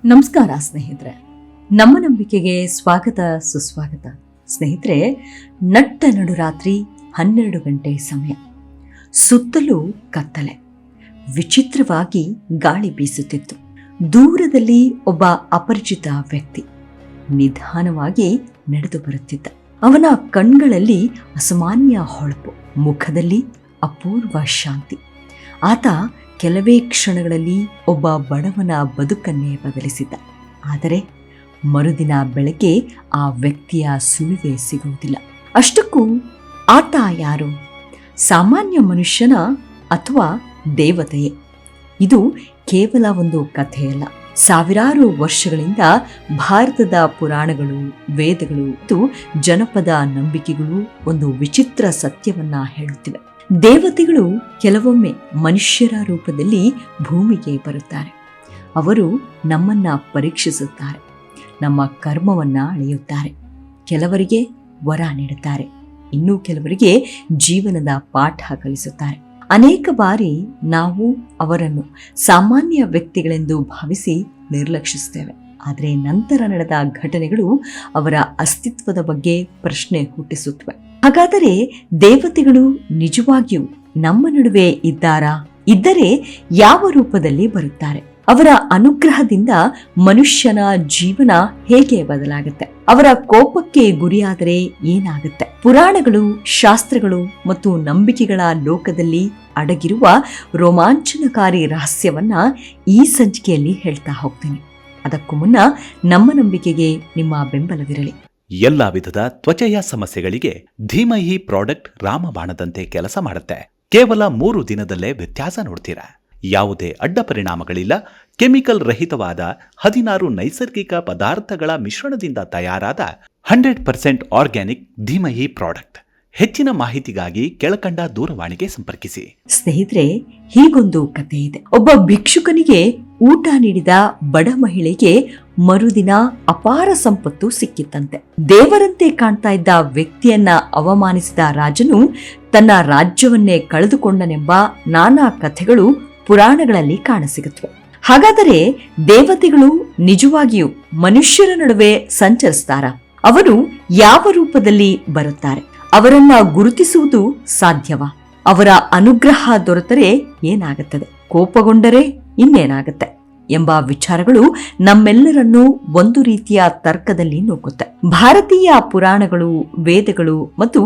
ನಮಸ್ಕಾರ ಸ್ನೇಹಿತರೆ, ನಮ್ಮ ನಂಬಿಕೆಗೆ ಸ್ವಾಗತ ಸುಸ್ವಾಗತ. ಸ್ನೇಹಿತರೆ, ನಟ್ಟ ನಡುರಾತ್ರಿ 12 ಗಂಟೆ ಸಮಯ. ಸುತ್ತಲೂ ಕತ್ತಲೆ. ವಿಚಿತ್ರವಾಗಿ ಗಾಳಿ ಬೀಸುತ್ತಿತ್ತು. ದೂರದಲ್ಲಿ ಒಬ್ಬ ಅಪರಿಚಿತ ವ್ಯಕ್ತಿ ನಿಧಾನವಾಗಿ ನಡೆದು ಬರುತ್ತಿದ್ದ. ಅವನ ಕಣ್ಗಳಲ್ಲಿ ಅಸಾಮಾನ್ಯ ಹೊಳಪು, ಮುಖದಲ್ಲಿ ಅಪೂರ್ವ ಶಾಂತಿ. ಆತ ಕೆಲವೇ ಕ್ಷಣಗಳಲ್ಲಿ ಒಬ್ಬ ಬಡವನ ಬದುಕನ್ನೇ ಬದಲಿಸಿದ್ದ. ಆದರೆ ಮರುದಿನ ಬೆಳಗ್ಗೆ ಆ ವ್ಯಕ್ತಿಯ ಸುಳಿವೇ ಸಿಗುವುದಿಲ್ಲ. ಅಷ್ಟಕ್ಕೂ ಆತ ಯಾರು? ಸಾಮಾನ್ಯ ಮನುಷ್ಯನ ಅಥವಾ ದೇವತೆಯೇ? ಇದು ಕೇವಲ ಒಂದು ಕಥೆಯಲ್ಲ. ಸಾವಿರಾರು ವರ್ಷಗಳಿಂದ ಭಾರತದ ಪುರಾಣಗಳು, ವೇದಗಳು ಮತ್ತು ಜನಪದ ನಂಬಿಕೆಗಳು ಒಂದು ವಿಚಿತ್ರ ಸತ್ಯವನ್ನ ಹೇಳುತ್ತಿವೆ. ದೇವತೆಗಳು ಕೆಲವೊಮ್ಮೆ ಮನುಷ್ಯರ ರೂಪದಲ್ಲಿ ಭೂಮಿಗೆ ಬರುತ್ತಾರೆ. ಅವರು ನಮ್ಮನ್ನ ಪರೀಕ್ಷಿಸುತ್ತಾರೆ, ನಮ್ಮ ಕರ್ಮವನ್ನ ಅಳೆಯುತ್ತಾರೆ. ಕೆಲವರಿಗೆ ವರ ನೀಡುತ್ತಾರೆ, ಇನ್ನೂ ಕೆಲವರಿಗೆ ಜೀವನದ ಪಾಠ ಕಲಿಸುತ್ತಾರೆ. ಅನೇಕ ಬಾರಿ ನಾವು ಅವರನ್ನು ಸಾಮಾನ್ಯ ವ್ಯಕ್ತಿಗಳೆಂದು ಭಾವಿಸಿ ನಿರ್ಲಕ್ಷಿಸುತ್ತೇವೆ. ಆದರೆ ನಂತರ ನಡೆದ ಘಟನೆಗಳು ಅವರ ಅಸ್ತಿತ್ವದ ಬಗ್ಗೆ ಪ್ರಶ್ನೆ ಹುಟ್ಟಿಸುತ್ತವೆ. ಹಾಗಾದರೆ ದೇವತೆಗಳು ನಿಜವಾಗಿಯೂ ನಮ್ಮ ನಡುವೆ ಇದ್ದಾರಾ? ಇದ್ದರೆ ಯಾವ ರೂಪದಲ್ಲಿ ಬರುತ್ತಾರೆ? ಅವರ ಅನುಗ್ರಹದಿಂದ ಮನುಷ್ಯನ ಜೀವನ ಹೇಗೆ ಬದಲಾಗುತ್ತೆ? ಅವರ ಕೋಪಕ್ಕೆ ಗುರಿಯಾದರೆ ಏನಾಗುತ್ತೆ? ಪುರಾಣಗಳು, ಶಾಸ್ತ್ರಗಳು ಮತ್ತು ನಂಬಿಕೆಗಳ ಲೋಕದಲ್ಲಿ ಅಡಗಿರುವ ರೋಮಾಂಚನಕಾರಿ ರಹಸ್ಯವನ್ನ ಈ ಸಂಚಿಕೆಯಲ್ಲಿ ಹೇಳ್ತಾ ಹೋಗ್ತೀನಿ. ಅದಕ್ಕೂ ಮುನ್ನ ನಮ್ಮ ನಂಬಿಕೆಗೆ ನಿಮ್ಮ ಬೆಂಬಲವಿರಲಿ. ಎಲ್ಲಾ ವಿಧದ ತ್ವಚೆಯ ಸಮಸ್ಯೆಗಳಿಗೆ ಧೀಮಹಿ ಪ್ರಾಡಕ್ಟ್ ರಾಮಬಾಣದಂತೆ ಕೆಲಸ ಮಾಡುತ್ತೆ. ಕೇವಲ 3 ದಿನದಲ್ಲೇ ವ್ಯತ್ಯಾಸ ನೋಡ್ತೀರಾ. ಯಾವುದೇ ಅಡ್ಡ ಪರಿಣಾಮಗಳಿಲ್ಲ. ಕೆಮಿಕಲ್ ರಹಿತವಾದ 16 ನೈಸರ್ಗಿಕ ಪದಾರ್ಥಗಳ ಮಿಶ್ರಣದಿಂದ ತಯಾರಾದ 100% ಆರ್ಗ್ಯಾನಿಕ್ ಧೀಮಹಿ ಪ್ರಾಡಕ್ಟ್. ಹೆಚ್ಚಿನ ಮಾಹಿತಿಗಾಗಿ ಕೆಳಕಂಡ ದೂರವಾಣಿಗೆ ಸಂಪರ್ಕಿಸಿ. ಸ್ನೇಹಿತರೆ, ಹೀಗೊಂದು ಕಥೆ ಇದೆ. ಒಬ್ಬ ಭಿಕ್ಷುಕನಿಗೆ ಊಟ ನೀಡಿದ ಬಡ ಮಹಿಳೆಗೆ ಮರುದಿನ ಅಪಾರ ಸಂಪತ್ತು ಸಿಕ್ಕಿತ್ತಂತೆ. ದೇವರಂತೆ ಕಾಣ್ತಾ ಇದ್ದ ವ್ಯಕ್ತಿಯನ್ನ ಅವಮಾನಿಸಿದ ರಾಜನು ತನ್ನ ರಾಜ್ಯವನ್ನೇ ಕಳೆದುಕೊಂಡನೆಂಬ ನಾನಾ ಕಥೆಗಳು ಪುರಾಣಗಳಲ್ಲಿ ಕಾಣಸಿಗುತ್ತವೆ. ಹಾಗಾದರೆ ದೇವತೆಗಳು ನಿಜವಾಗಿಯೂ ಮನುಷ್ಯರ ನಡುವೆ ಸಂಚರಿಸ್ತಾರಾ? ಅವರು ಯಾವ ರೂಪದಲ್ಲಿ ಬರುತ್ತಾರೆ? ಅವರನ್ನ ಗುರುತಿಸುವುದು ಸಾಧ್ಯವಾ? ಅವರ ಅನುಗ್ರಹ ದೊರೆತರೆ ಏನಾಗುತ್ತದೆ? ಕೋಪಗೊಂಡರೆ ಇನ್ನೇನಾಗುತ್ತೆ ಎಂಬ ವಿಚಾರಗಳು ನಮ್ಮೆಲ್ಲರನ್ನೂ ಒಂದು ರೀತಿಯ ತರ್ಕದಲ್ಲಿ ನೂಕುತ್ತೆ. ಭಾರತೀಯ ಪುರಾಣಗಳು, ವೇದಗಳು ಮತ್ತು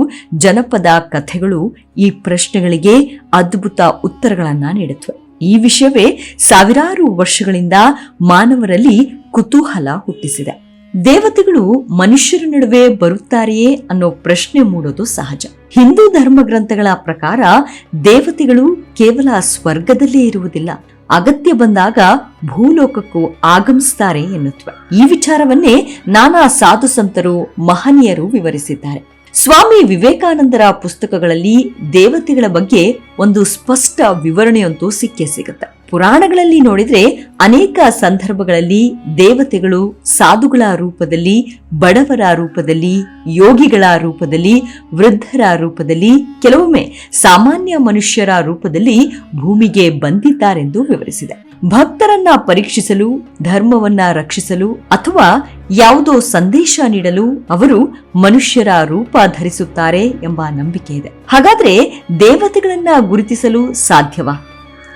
ಜನಪದ ಕಥೆಗಳು ಈ ಪ್ರಶ್ನೆಗಳಿಗೆ ಅದ್ಭುತ ಉತ್ತರಗಳನ್ನ ನೀಡುತ್ತವೆ. ಈ ವಿಷಯವೇ ಸಾವಿರಾರು ವರ್ಷಗಳಿಂದ ಮಾನವರಲ್ಲಿ ಕುತೂಹಲ ಹುಟ್ಟಿಸಿದೆ. ದೇವತೆಗಳು ಮನುಷ್ಯರ ನಡುವೆ ಬರುತ್ತಾರೆಯೇ ಅನ್ನೋ ಪ್ರಶ್ನೆ ಮೂಡೋದು ಸಹಜ. ಹಿಂದೂ ಧರ್ಮ ಗ್ರಂಥಗಳ ಪ್ರಕಾರ ದೇವತೆಗಳು ಕೇವಲ ಸ್ವರ್ಗದಲ್ಲೇ ಇರುವುದಿಲ್ಲ, ಅಗತ್ಯ ಬಂದಾಗ ಭೂಲೋಕಕ್ಕೂ ಆಗಮಿಸುತ್ತಾರೆ ಎನ್ನುತ್ತವೆ. ಈ ವಿಚಾರವನ್ನೇ ನಾನಾ ಸಾಧು ಸಂತರು, ಮಹನೀಯರು ವಿವರಿಸಿದ್ದಾರೆ. ಸ್ವಾಮಿ ವಿವೇಕಾನಂದರ ಪುಸ್ತಕಗಳಲ್ಲಿ ದೇವತೆಗಳ ಬಗ್ಗೆ ಒಂದು ಸ್ಪಷ್ಟ ವಿವರಣೆಯಂತೂ ಸಿಕ್ಕೇ ಸಿಗುತ್ತೆ. ಪುರಾಣಗಳಲ್ಲಿ ನೋಡಿದ್ರೆ ಅನೇಕ ಸಂದರ್ಭಗಳಲ್ಲಿ ದೇವತೆಗಳು ಸಾಧುಗಳ ರೂಪದಲ್ಲಿ, ಬಡವರ ರೂಪದಲ್ಲಿ, ಯೋಗಿಗಳ ರೂಪದಲ್ಲಿ, ವೃದ್ಧರ ರೂಪದಲ್ಲಿ, ಕೆಲವೊಮ್ಮೆ ಸಾಮಾನ್ಯ ಮನುಷ್ಯರ ರೂಪದಲ್ಲಿ ಭೂಮಿಗೆ ಬಂದಿದ್ದಾರೆಂದು ವಿವರಿಸಿದೆ. ಭಕ್ತರನ್ನ ಪರೀಕ್ಷಿಸಲು, ಧರ್ಮವನ್ನ ರಕ್ಷಿಸಲು ಅಥವಾ ಯಾವುದೋ ಸಂದೇಶ ನೀಡಲು ಅವರು ಮನುಷ್ಯರ ರೂಪ ಧರಿಸುತ್ತಾರೆ ಎಂಬ ನಂಬಿಕೆ ಇದೆ. ಹಾಗಾದ್ರೆ ದೇವತೆಗಳನ್ನ ಗುರುತಿಸಲು ಸಾಧ್ಯವಾ?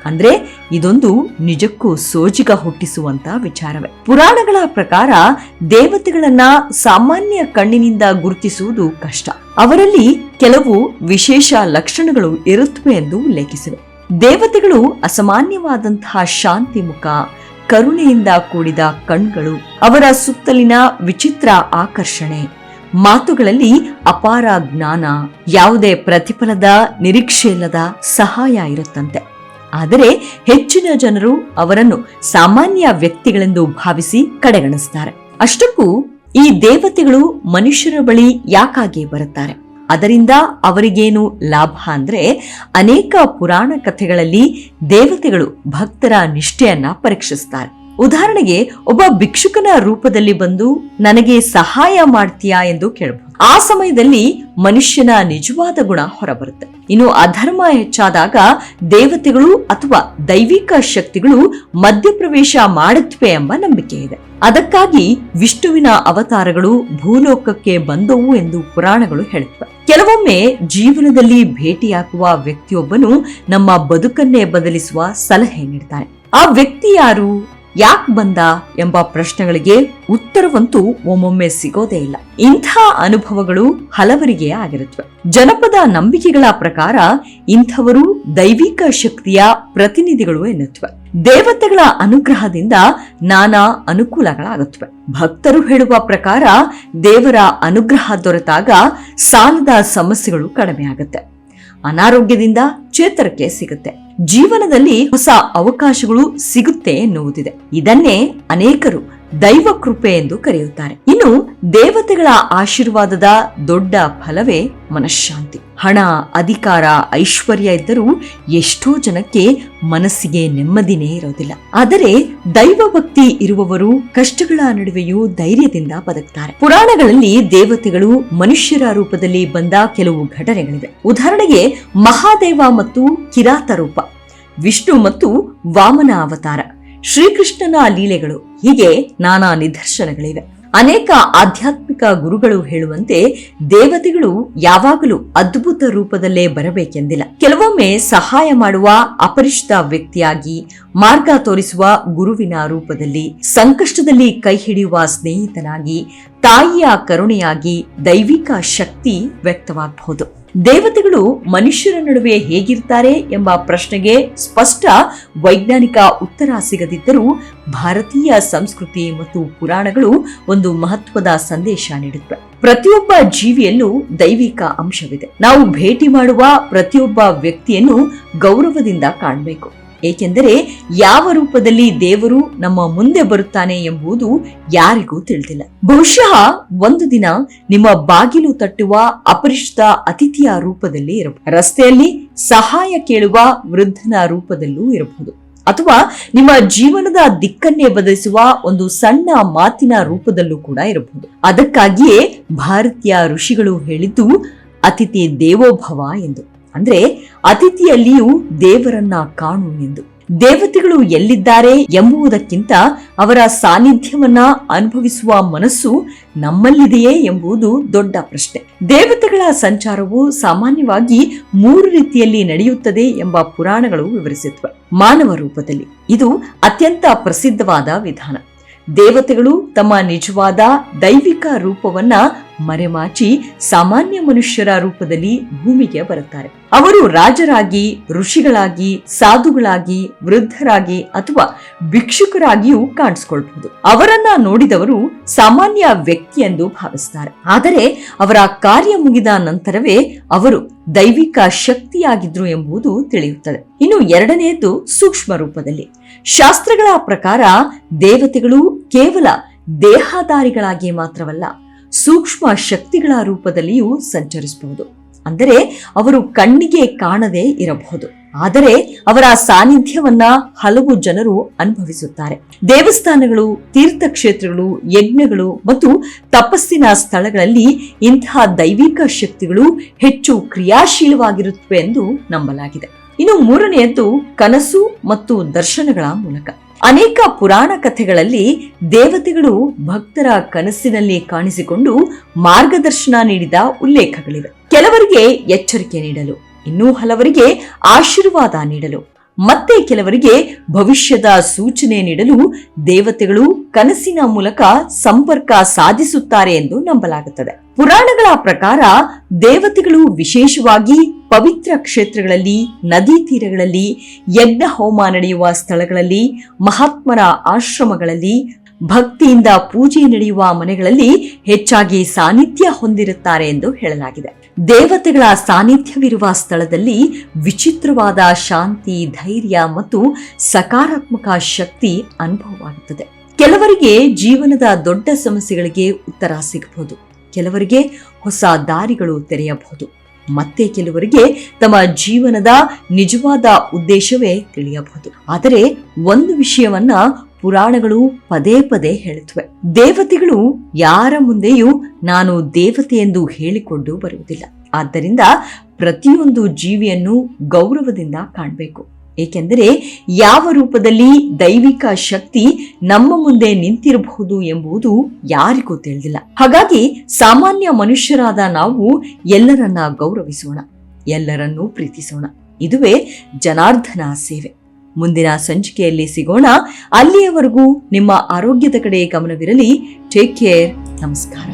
ಅಂದ್ರೆ ಇದೊಂದು ನಿಜಕ್ಕೂ ಸೋಜಿಗ ಹುಟ್ಟಿಸುವಂತ ವಿಚಾರವೇ. ಪುರಾಣಗಳ ಪ್ರಕಾರ ದೇವತೆಗಳನ್ನ ಸಾಮಾನ್ಯ ಕಣ್ಣಿನಿಂದ ಗುರುತಿಸುವುದು ಕಷ್ಟ. ಅವರಲ್ಲಿ ಕೆಲವು ವಿಶೇಷ ಲಕ್ಷಣಗಳು ಇರುತ್ತವೆ ಎಂದು ಉಲ್ಲೇಖಿಸಿವೆ. ದೇವತೆಗಳು ಅಸಾಮಾನ್ಯವಾದಂತಹ ಶಾಂತಿ ಮುಖ, ಕರುಣೆಯಿಂದ ಕೂಡಿದ ಕಣ್ಗಳು, ಅವರ ಸುತ್ತಲಿನ ವಿಚಿತ್ರ ಆಕರ್ಷಣೆ, ಮಾತುಗಳಲ್ಲಿ ಅಪಾರ ಜ್ಞಾನ, ಯಾವುದೇ ಪ್ರತಿಫಲದ ನಿರೀಕ್ಷೆಯಿಲ್ಲದ ಸಹಾಯ ಇರುತ್ತಂತೆ. ಆದರೆ ಹೆಚ್ಚಿನ ಜನರು ಅವರನ್ನು ಸಾಮಾನ್ಯ ವ್ಯಕ್ತಿಗಳೆಂದು ಭಾವಿಸಿ ಕಡೆಗಣಿಸುತ್ತಾರೆ. ಅಷ್ಟಕ್ಕೂ ಈ ದೇವತೆಗಳು ಮನುಷ್ಯರ ಬಳಿ ಯಾಕಾಗಿ ಬರುತ್ತಾರೆ? ಅದರಿಂದ ಅವರಿಗೇನು ಲಾಭ ಅಂದ್ರೆ, ಅನೇಕ ಪುರಾಣ ಕಥೆಗಳಲ್ಲಿ ದೇವತೆಗಳು ಭಕ್ತರ ನಿಷ್ಠೆಯನ್ನ ಪರೀಕ್ಷಿಸುತ್ತಾರೆ. ಉದಾಹರಣೆಗೆ ಒಬ್ಬ ಭಿಕ್ಷುಕನ ರೂಪದಲ್ಲಿ ಬಂದು ನನಗೆ ಸಹಾಯ ಮಾಡ್ತೀಯಾ ಎಂದು ಕೇಳಬಹುದು. ಆ ಸಮಯದಲ್ಲಿ ಮನುಷ್ಯನ ನಿಜವಾದ ಗುಣ ಹೊರಬರುತ್ತೆ. ಇನ್ನು ಅಧರ್ಮ ಹೆಚ್ಚಾದಾಗ ದೇವತೆಗಳು ಅಥವಾ ದೈವಿಕ ಶಕ್ತಿಗಳು ಮಧ್ಯಪ್ರವೇಶ ಮಾಡುತ್ತವೆ ಎಂಬ ನಂಬಿಕೆ ಇದೆ. ಅದಕ್ಕಾಗಿ ವಿಷ್ಣುವಿನ ಅವತಾರಗಳು ಭೂಲೋಕಕ್ಕೆ ಬಂದವು ಎಂದು ಪುರಾಣಗಳು ಹೇಳುತ್ತವೆ. ಕೆಲವೊಮ್ಮೆ ಜೀವನದಲ್ಲಿ ಭೇಟಿಯಾಗುವ ವ್ಯಕ್ತಿಯೊಬ್ಬನು ನಮ್ಮ ಬದುಕನ್ನೇ ಬದಲಿಸುವ ಸಲಹೆ ನೀಡ್ತಾನೆ. ಆ ವ್ಯಕ್ತಿ ಯಾರು, ಯಾಕೆ ಬಂದ ಎಂಬ ಪ್ರಶ್ನೆಗಳಿಗೆ ಉತ್ತರವಂತೂ ಒಮ್ಮೊಮ್ಮೆ ಸಿಗೋದೇ ಇಲ್ಲ. ಇಂಥ ಅನುಭವಗಳು ಹಲವರಿಗೆ ಆಗಿರುತ್ತವೆ. ಜನಪದ ನಂಬಿಕೆಗಳ ಪ್ರಕಾರ ಇಂಥವರು ದೈವಿಕ ಶಕ್ತಿಯ ಪ್ರತಿನಿಧಿಗಳು ಎನ್ನುತ್ತವೆ. ದೇವತೆಗಳ ಅನುಗ್ರಹದಿಂದ ನಾನಾ ಅನುಕೂಲಗಳಾಗುತ್ತವೆ. ಭಕ್ತರು ಹೇಳುವ ಪ್ರಕಾರ ದೇವರ ಅನುಗ್ರಹ ದೊರೆತಾಗ ಸಾಲದ ಸಮಸ್ಯೆಗಳು ಕಡಿಮೆ ಆಗುತ್ತೆ, ಅನಾರೋಗ್ಯದಿಂದ ಚೇತರಿಕೆ ಸಿಗುತ್ತೆ, ಜೀವನದಲ್ಲಿ ಹೊಸ ಅವಕಾಶಗಳು ಸಿಗುತ್ತೆ ಎನ್ನುವುದಿದೆ. ಇದನ್ನೇ ಅನೇಕರು ದೈವ ಕೃಪೆ ಎಂದು ಕರೆಯುತ್ತಾರೆ. ಇನ್ನು ದೇವತೆಗಳ ಆಶೀರ್ವಾದದ ದೊಡ್ಡ ಫಲವೇ ಮನಃಶಾಂತಿ. ಹಣ, ಅಧಿಕಾರ, ಐಶ್ವರ್ಯ ಇದ್ದರೂ ಎಷ್ಟೋ ಜನಕ್ಕೆ ಮನಸ್ಸಿಗೆ ನೆಮ್ಮದಿನೇ ಇರೋದಿಲ್ಲ. ಆದರೆ ದೈವ ಭಕ್ತಿ ಇರುವವರು ಕಷ್ಟಗಳ ನಡುವೆಯೂ ಧೈರ್ಯದಿಂದ ಬದುಕ್ತಾರೆ. ಪುರಾಣಗಳಲ್ಲಿ ದೇವತೆಗಳು ಮನುಷ್ಯರ ರೂಪದಲ್ಲಿ ಬಂದ ಕೆಲವು ಘಟನೆಗಳಿವೆ. ಉದಾಹರಣೆಗೆ ಮಹಾದೇವ ಮತ್ತು ಕಿರಾತ ರೂಪ, ವಿಷ್ಣು ಮತ್ತು ವಾಮನ ಅವತಾರ, ಶ್ರೀಕೃಷ್ಣನ ಲೀಲೆಗಳು, ಹೀಗೆ ನಾನಾ ನಿದರ್ಶನಗಳಿವೆ. ಅನೇಕ ಆಧ್ಯಾತ್ಮಿಕ ಗುರುಗಳು ಹೇಳುವಂತೆ ದೇವತೆಗಳು ಯಾವಾಗಲೂ ಅದ್ಭುತ ರೂಪದಲ್ಲೇ ಬರಬೇಕೆಂದಿಲ್ಲ. ಕೆಲವೊಮ್ಮೆ ಸಹಾಯ ಮಾಡುವ ಅಪರಿಚಿತ ವ್ಯಕ್ತಿಯಾಗಿ, ಮಾರ್ಗ ತೋರಿಸುವ ಗುರುವಿನ ರೂಪದಲ್ಲಿ, ಸಂಕಷ್ಟದಲ್ಲಿ ಕೈ ಹಿಡಿಯುವ ಸ್ನೇಹಿತನಾಗಿ, ತಾಯಿಯ ಕರುಣೆಯಾಗಿ ದೈವಿಕ ಶಕ್ತಿ ವ್ಯಕ್ತವಾಗಬಹುದು. ದೇವತೆಗಳು ಮನುಷ್ಯರ ನಡುವೆ ಹೇಗಿರ್ತಾರೆ ಎಂಬ ಪ್ರಶ್ನೆಗೆ ಸ್ಪಷ್ಟ ವೈಜ್ಞಾನಿಕ ಉತ್ತರ ಸಿಗದಿದ್ದರೂ ಭಾರತೀಯ ಸಂಸ್ಕೃತಿ ಮತ್ತು ಪುರಾಣಗಳು ಒಂದು ಮಹತ್ವದ ಸಂದೇಶ ನೀಡುತ್ತವೆ. ಪ್ರತಿಯೊಬ್ಬ ಜೀವಿಯಲ್ಲೂ ದೈವಿಕ ಅಂಶವಿದೆ. ನಾವು ಭೇಟಿ ಮಾಡುವ ಪ್ರತಿಯೊಬ್ಬ ವ್ಯಕ್ತಿಯನ್ನು ಗೌರವದಿಂದ ಕಾಣಬೇಕು. ಏಕೆಂದರೆ ಯಾವ ರೂಪದಲ್ಲಿ ದೇವರು ನಮ್ಮ ಮುಂದೆ ಬರುತ್ತಾನೆ ಎಂಬುದು ಯಾರಿಗೂ ತಿಳಿದಿಲ್ಲ. ಬಹುಶಃ ಒಂದು ದಿನ ನಿಮ್ಮ ಬಾಗಿಲು ತಟ್ಟುವ ಅಪರಿಚಿತ ಅತಿಥಿಯ ರೂಪದಲ್ಲಿ ಇರಬಹುದು, ರಸ್ತೆಯಲ್ಲಿ ಸಹಾಯ ಕೇಳುವ ವೃದ್ಧನ ರೂಪದಲ್ಲೂ ಇರಬಹುದು, ಅಥವಾ ನಿಮ್ಮ ಜೀವನದ ದಿಕ್ಕನ್ನೇ ಬದಲಿಸುವ ಒಂದು ಸಣ್ಣ ಮಾತಿನ ರೂಪದಲ್ಲೂ ಕೂಡ ಇರಬಹುದು. ಅದಕ್ಕಾಗಿಯೇ ಭಾರತೀಯ ಋಷಿಗಳು ಹೇಳಿದ್ದು ಅತಿಥಿ ದೇವೋಭವ ಎಂದು. ಅಂದ್ರೆ ಅತಿಥಿಯಲ್ಲಿಯೂ ದೇವರನ್ನ ಕಾಣು ಎಂದು. ದೇವತೆಗಳು ಎಲ್ಲಿದ್ದಾರೆ ಎಂಬುದಕ್ಕಿಂತ ಅವರ ಸಾನ್ನಿಧ್ಯವನ್ನ ಅನುಭವಿಸುವ ಮನಸ್ಸು ನಮ್ಮಲ್ಲಿದೆಯೇ ಎಂಬುದು ದೊಡ್ಡ ಪ್ರಶ್ನೆ. ದೇವತೆಗಳ ಸಂಚಾರವು ಸಾಮಾನ್ಯವಾಗಿ 3 ರೀತಿಯಲ್ಲಿ ನಡೆಯುತ್ತದೆ ಎಂಬ ಪುರಾಣಗಳು ವಿವರಿಸುತ್ತವೆ. ಮಾನವ ರೂಪದಲ್ಲಿ ಇದು ಅತ್ಯಂತ ಪ್ರಸಿದ್ಧವಾದ ವಿಧಾನ. ದೇವತೆಗಳು ತಮ್ಮ ನಿಜವಾದ ದೈವಿಕ ರೂಪವನ್ನ ಮರೆಮಾಚಿ ಸಾಮಾನ್ಯ ಮನುಷ್ಯರ ರೂಪದಲ್ಲಿ ಭೂಮಿಗೆ ಬರುತ್ತಾರೆ. ಅವರು ರಾಜರಾಗಿ, ಋಷಿಗಳಾಗಿ, ಸಾಧುಗಳಾಗಿ, ವೃದ್ಧರಾಗಿ ಅಥವಾ ಭಿಕ್ಷುಕರಾಗಿಯೂ ಕಾಣಿಸಿಕೊಳ್ಳಬಹುದು. ಅವರನ್ನ ನೋಡಿದವರು ಸಾಮಾನ್ಯ ವ್ಯಕ್ತಿ ಎಂದು ಭಾವಿಸುತ್ತಾರೆ. ಆದರೆ ಅವರ ಕಾರ್ಯ ಮುಗಿದ ನಂತರವೇ ಅವರು ದೈವಿಕ ಶಕ್ತಿಯಾಗಿದ್ರು ಎಂಬುದು ತಿಳಿಯುತ್ತದೆ. ಇನ್ನು ಎರಡನೆಯದು ಸೂಕ್ಷ್ಮ ರೂಪದಲ್ಲಿ. ಶಾಸ್ತ್ರಗಳ ಪ್ರಕಾರ ದೇವತೆಗಳು ಕೇವಲ ದೇಹಧಾರಿಗಳಾಗಿ ಮಾತ್ರವಲ್ಲ, ಸೂಕ್ಷ್ಮ ಶಕ್ತಿಗಳ ರೂಪದಲ್ಲಿಯೂ ಸಂಚರಿಸಬಹುದು. ಅಂದರೆ ಅವರು ಕಣ್ಣಿಗೆ ಕಾಣದೇ ಇರಬಹುದು, ಆದರೆ ಅವರ ಸಾನ್ನಿಧ್ಯವನ್ನ ಹಲವು ಜನರು ಅನುಭವಿಸುತ್ತಾರೆ. ದೇವಸ್ಥಾನಗಳು, ತೀರ್ಥಕ್ಷೇತ್ರಗಳು, ಯಜ್ಞಗಳು ಮತ್ತು ತಪಸ್ಸಿನ ಸ್ಥಳಗಳಲ್ಲಿ ಇಂತಹ ದೈವಿಕ ಶಕ್ತಿಗಳು ಹೆಚ್ಚು ಕ್ರಿಯಾಶೀಲವಾಗಿರುತ್ತವೆ ಎಂದು ನಂಬಲಾಗಿದೆ. ಇನ್ನು ಮೂರನೆಯದ್ದು ಕನಸು ಮತ್ತು ದರ್ಶನಗಳ ಮೂಲಕ. ಅನೇಕ ಪುರಾಣ ಕಥೆಗಳಲ್ಲಿ ದೇವತೆಗಳು ಭಕ್ತರ ಕನಸಿನಲ್ಲಿ ಕಾಣಿಸಿಕೊಂಡು ಮಾರ್ಗದರ್ಶನ ನೀಡಿದ ಉಲ್ಲೇಖಗಳಿವೆ. ಕೆಲವರಿಗೆ ಎಚ್ಚರಿಕೆ ನೀಡಲು, ಇನ್ನೂ ಹಲವರಿಗೆ ಆಶೀರ್ವಾದ ನೀಡಲು, ಮತ್ತೆ ಕೆಲವರಿಗೆ ಭವಿಷ್ಯದ ಸೂಚನೆ ನೀಡಲು ದೇವತೆಗಳು ಕನಸಿನ ಮೂಲಕ ಸಂಪರ್ಕ ಸಾಧಿಸುತ್ತಾರೆ ಎಂದು ನಂಬಲಾಗುತ್ತದೆ. ಪುರಾಣಗಳ ಪ್ರಕಾರ ದೇವತೆಗಳು ವಿಶೇಷವಾಗಿ ಪವಿತ್ರ ಕ್ಷೇತ್ರಗಳಲ್ಲಿ, ನದಿ ತೀರಗಳಲ್ಲಿ, ಯಜ್ಞ ಹೋಮ ನಡೆಯುವ ಸ್ಥಳಗಳಲ್ಲಿ, ಮಹಾತ್ಮರ ಆಶ್ರಮಗಳಲ್ಲಿ, ಭಕ್ತಿಯಿಂದ ಪೂಜೆ ನಡೆಯುವ ಮನೆಗಳಲ್ಲಿ ಹೆಚ್ಚಾಗಿ ಸಾನ್ನಿಧ್ಯ ಹೊಂದಿರುತ್ತಾರೆ ಎಂದು ಹೇಳಲಾಗಿದೆ. ದೇವತೆಗಳ ಸಾನ್ನಿಧ್ಯವಿರುವ ಸ್ಥಳದಲ್ಲಿ ವಿಚಿತ್ರವಾದ ಶಾಂತಿ, ಧೈರ್ಯ ಮತ್ತು ಸಕಾರಾತ್ಮಕ ಶಕ್ತಿ ಅನುಭವವಾಗುತ್ತದೆ. ಕೆಲವರಿಗೆ ಜೀವನದ ದೊಡ್ಡ ಸಮಸ್ಯೆಗಳಿಗೆ ಉತ್ತರ ಸಿಗಬಹುದು, ಕೆಲವರಿಗೆ ಹೊಸ ದಾರಿಗಳು ತೆರೆಯಬಹುದು, ಮತ್ತೆ ಕೆಲವರಿಗೆ ತಮ್ಮ ಜೀವನದ ನಿಜವಾದ ಉದ್ದೇಶವೇ ತಿಳಿಯಬಹುದು. ಆದರೆ ಒಂದು ವಿಷಯವನ್ನ ಪುರಾಣಗಳು ಪದೇ ಪದೇ ಹೇಳುತ್ತವೆ. ದೇವತೆಗಳು ಯಾರ ಮುಂದೆಯೂ ನಾನು ದೇವತೆ ಎಂದು ಹೇಳಿಕೊಂಡು ಬರುವುದಿಲ್ಲ. ಆದ್ದರಿಂದ ಪ್ರತಿಯೊಂದು ಜೀವಿಯನ್ನು ಗೌರವದಿಂದ ಕಾಣಬೇಕು. ಏಕೆಂದರೆ ಯಾವ ರೂಪದಲ್ಲಿ ದೈವಿಕ ಶಕ್ತಿ ನಮ್ಮ ಮುಂದೆ ನಿಂತಿರಬಹುದು ಎಂಬುದು ಯಾರಿಗೂ ತಿಳಿದಿಲ್ಲ. ಹಾಗಾಗಿ ಸಾಮಾನ್ಯ ಮನುಷ್ಯರಾದ ನಾವು ಎಲ್ಲರನ್ನ ಗೌರವಿಸೋಣ, ಎಲ್ಲರನ್ನೂ ಪ್ರೀತಿಸೋಣ. ಇದುವೇ ಜನಾರ್ದನ ಸೇವೆ. ಮುಂದಿನ ಸಂಚಿಕೆಯಲ್ಲಿ ಸಿಗೋಣ. ಅಲ್ಲಿಯವರೆಗೂ ನಿಮ್ಮ ಆರೋಗ್ಯದ ಕಡೆ ಗಮನವಿರಲಿ. Take care. ನಮಸ್ಕಾರ.